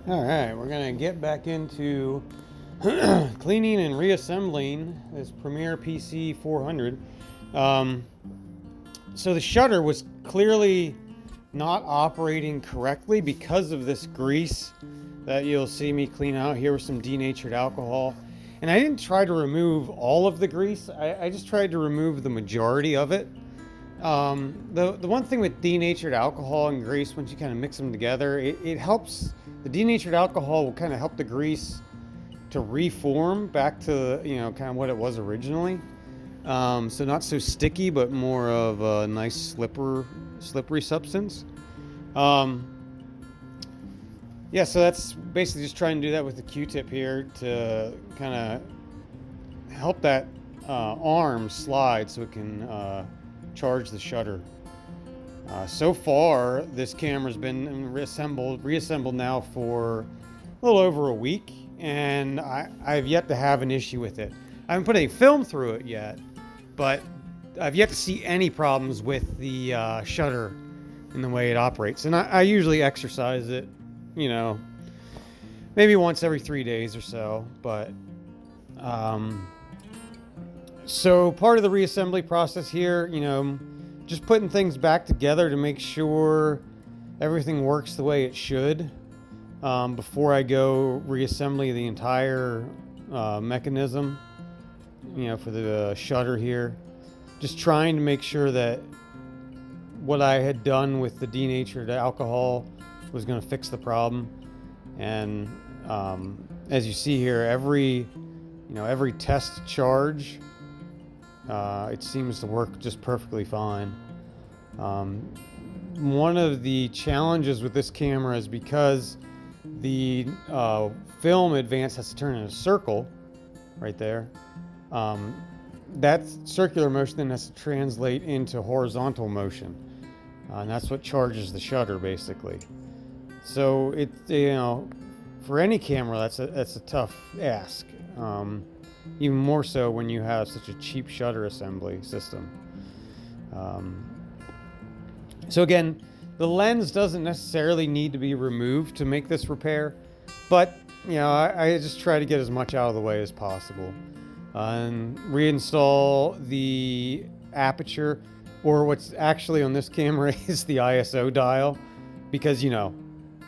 All right, we're gonna get back into cleaning and reassembling this Premiere PC-400. So the shutter was clearly not operating correctly because of this grease that you'll see me clean out here with some denatured alcohol. And I didn't try to remove all of the grease. I just tried to remove the majority of it. The one thing with denatured alcohol and grease, once you kind of mix them together, it helps. The denatured alcohol will kind of help the grease to reform back to, kind of what it was originally. So not so sticky, but more of a nice slippery substance. Yeah, so that's basically just trying to do that with the Q-tip here to kind of help that arm slide so it can charge the shutter. So far, this camera's been reassembled now for a little over a week, and I've yet to have an issue with it. I haven't put any film through it yet, but I've yet to see any problems with the shutter and the way it operates. And I usually exercise it, maybe once every 3 days or so. But so part of the reassembly process here, just putting things back together to make sure everything works the way it should before I go reassembly the entire mechanism, for the shutter here. Just trying to make sure that what I had done with the denatured alcohol was going to fix the problem. And as you see here, every test charge, it seems to work just perfectly fine. One of the challenges with this camera is because the film advance has to turn in a circle right there. That circular motion then has to translate into horizontal motion, and that's what charges the shutter basically. So it, for any camera, that's a tough ask. Even more so when you have such a cheap shutter assembly system. So again, the lens doesn't necessarily need to be removed to make this repair, but I just try to get as much out of the way as possible. And reinstall the aperture, or what's actually on this camera is the ISO dial, because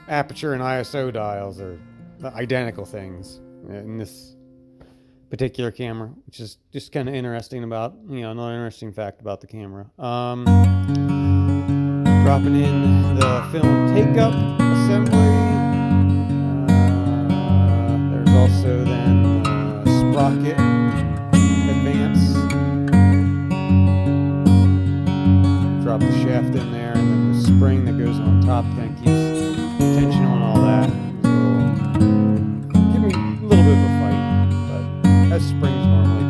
aperture and ISO dials are identical things in this particular camera, which is just kind of interesting about, another interesting fact about the camera. Dropping in the film take-up assembly. There's also then the sprocket advance. Drop the shaft in there, and then the spring that goes on top kind of keeps tension on all that. Give me a little bit of a fight, but as springs normally do.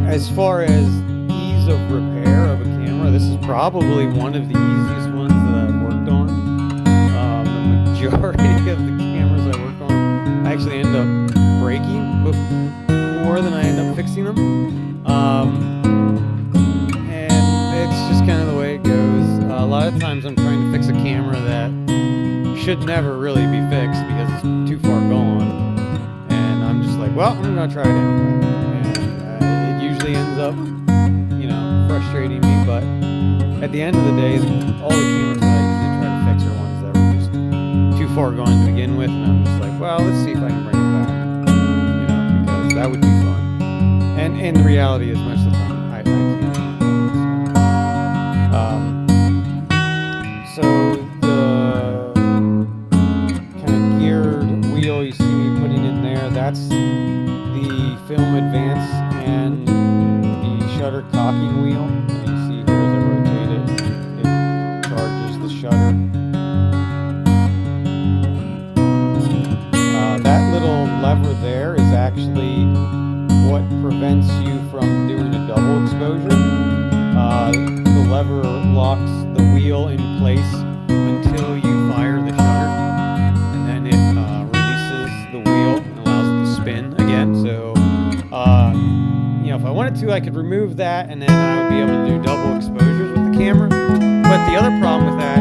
As far as ease of repair of a camera, this is probably one of the easiest ones that I've worked on. The majority of the cameras I work on, I actually end up breaking more than I end up fixing them. And it's just kind of the way it goes. A lot of times I'm trying to fix a camera that should never really be fixed because it's too far gone, and I'm just like, well, I'm gonna try it anyway, and it usually ends up frustrating me. But at the end of the day, all the cameras that I usually try to fix are ones that were just too far gone to begin with, and I'm just like, well, let's see if I can bring it back, because that would be fun. And the reality is, most of the time I can't. So the kind of geared wheel you see me putting in there, that's the film advance and the shutter cocking wheel. And you see here as I rotate it, it charges the shutter. That little lever there is actually what prevents you from doing a double exposure. The lever locks the wheel in place until you fire the shutter, and then it releases the wheel and allows it to spin again. So if I wanted to, I could remove that, and then I would be able to do double exposures with the camera. But the other problem with that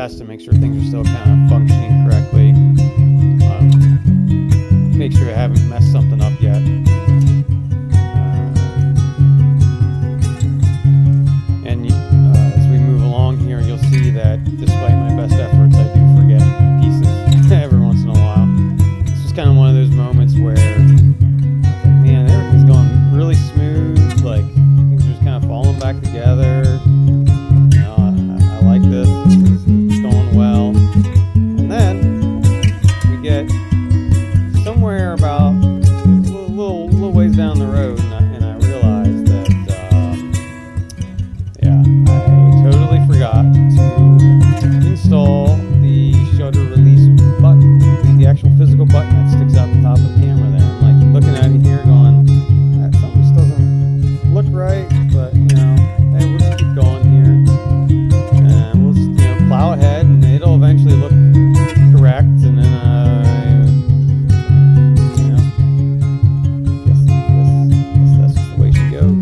test and make sure things are still kind of functioning correctly. Make sure I haven't messed something up yet. As we move along here, you'll see that despite my best efforts, I do forget pieces every once in a while. This was kind of one of those moments where I was like, man, everything's going really smooth. Like, things are just kind of falling back together. I like this. It's going well. And then we get somewhere about a little ways down the road, and I realized that, I totally forgot to install the shutter release button, the actual physical button that sticks out the top of the camera there. I'm like looking at it here going, something just doesn't look right, but hey, we'll just keep going here. And we'll just, plow ahead, and it'll eventually look correct, and then, guess that's just the way she goes.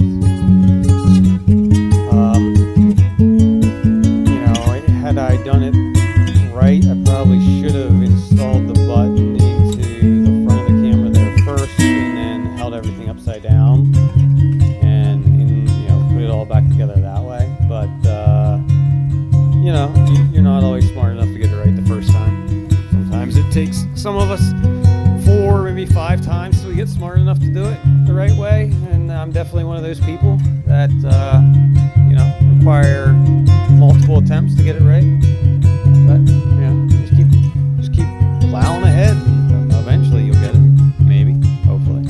Had I done it right, I probably should have installed the button into the front of the camera there first, and then held everything upside down, and put it all back together that way. But you're not always smart enough to get it right the first time. Sometimes it takes some of us 4, maybe 5 times till we get smart enough to do it the right way. And I'm definitely one of those people that require multiple attempts to get it right. But just keep plowing ahead, and eventually you'll get it. Maybe, hopefully.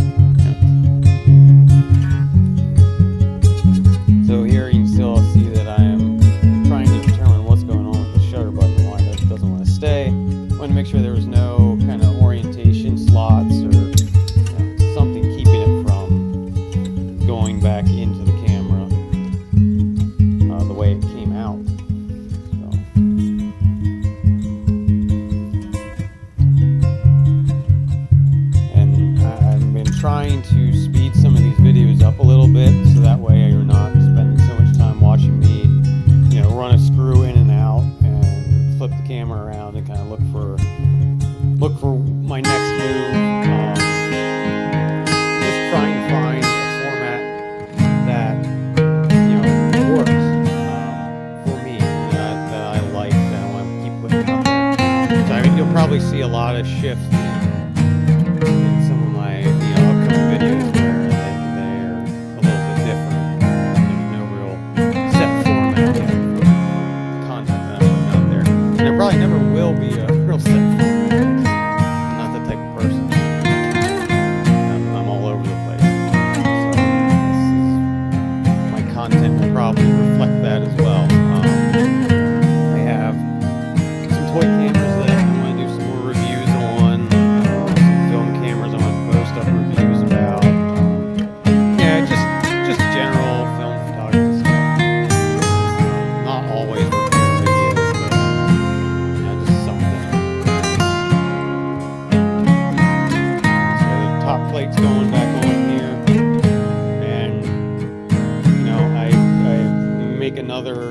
So here you can still see that I am trying to determine what's going on with the shutter button, why that doesn't want to stay. I wanted to make sure there was no kind of orientation slots or something keeping it from going back into the camera the way it came out. And I've been trying to speed some of these videos up a little bit, so that way you're not spending so much time watching me, run a screw in and out and flip the camera around and kind of look for my next move. Just trying to find a format that works for me, that I like, that I want to keep putting out there. So you'll probably see a lot of shifts in some of my upcoming videos where they're a little bit different. There's no real set format yet for the content that I'm putting out there. And there probably never will be a real set format. I'm not that type of person. I'm all over the place. So my content will probably reflect that as well. I have some toy cameras that I want to do some more reviews on, some film cameras I want to post up reviews about. Just general film photography stuff. Not always review videos, but just something. So the top plate's going back on here, and I make another